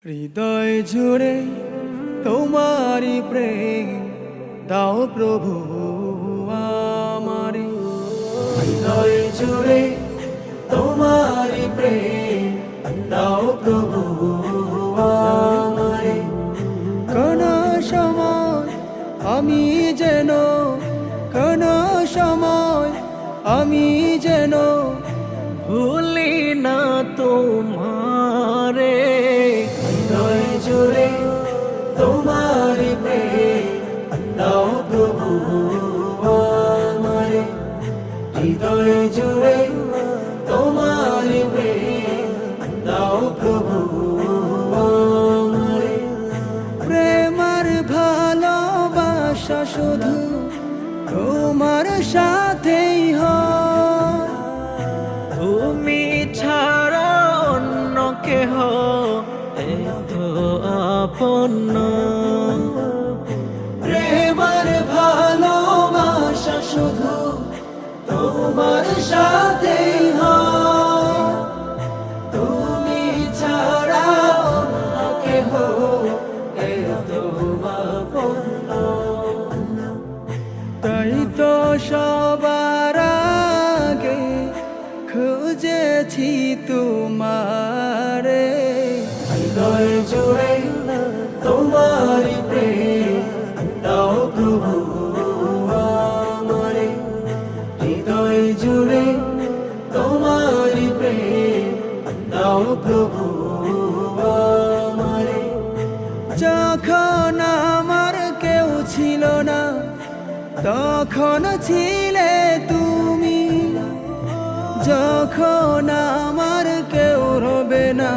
হৃদয় জুড়ে তোমারি প্রেম দাও প্রভু আমারে। হৃদয় জুড়ে তোমারি প্রেম দাও প্রভু আমারে। কোন সময় আমি যেন কোন সময় আমি যেন ভুলি না তোমারে। হৃদয় জুড়ে তোমারি প্রেম দাও প্রভু আমারে। হৃদয় জুড়ে তোমারি প্রেম দাও প্রভু আমারে। প্রেমার ভালোবাসা শুধু তোমার সাথেই হয়, তুমি ছাড়া অন্য কেহ এত আপন নয়। প্রেমার ভালোবাসা শুধু তোমার সাথেই হয়, তুমি ছাড়া অন্য কেহ এত আপন নয়। তাই তো সবার আগে খুঁজেছি তোমারে। হৃদয় জুড়ে তোমারি প্রেম দাও প্রভু আমারে। হৃদয় জুড়ে তোমারি প্রেম দাও প্রভু আমারে। যখন আমার কেউ ছিল না তখন ছিলে তুমি, যখন আমার কেউ রবে না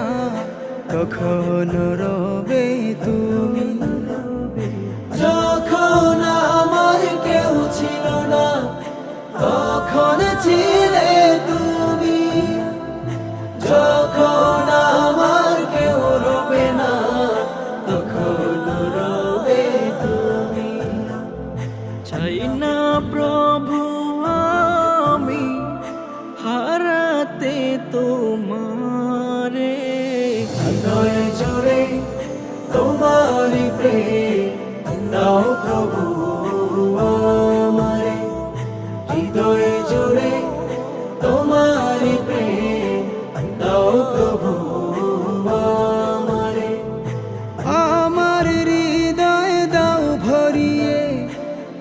তখন রবে তুমি। যখন আমার কেউ ছিল না তখন ছিলে তুমি, যখন আমার কেউ রবে না তখন রবে তুমি। চাই না প্রভু আমি হারাতে তোমারে। হৃদয় জুড়ে তোমারি প্রেম দাও প্রভু আমারে। হৃদয় জুড়ে তোমারি প্রেম দাও প্রভু আমারে। আমার হৃদয় দাও ভরিয়ে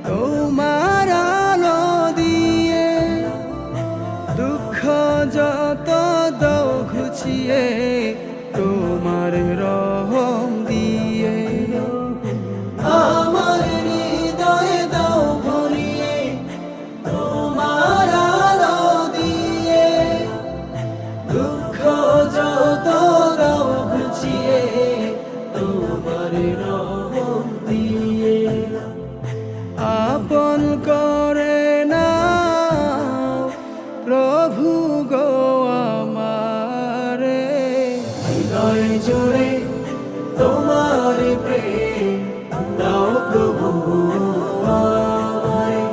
তোমার আলো দিয়ে, দুঃখ যত দাও ঘুচিয়ে তোমার রহম দিয়ে। আমার হৃদয় দাও ভরিয়ে তোমার আলো দিয়ে, দুঃখ যত দাও ঘুচিয়ে তোমার রহম দিয়ে। আপন করে নাও প্রভু গো আমারে। হৃদয় জুড়ে তোমারি প্রেম দাও প্রভু আমারে।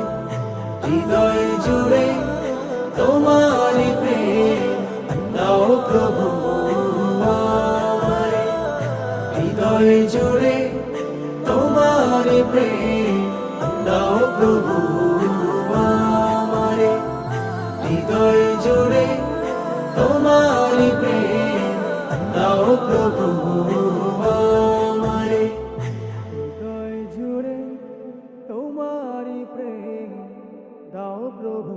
হৃদয় জুড়ে তোমারি প্রেম দাও প্রভু আমারে। হৃদয় জুড়ে তোমারি প্রেম দাও প্রভু আমারে। হৃদয় জুড়ে তোমারি প্রেম দাও প্রভু আমারে। হৃদয় জুড়ে তোমারি প্রেম দাও প্রভু।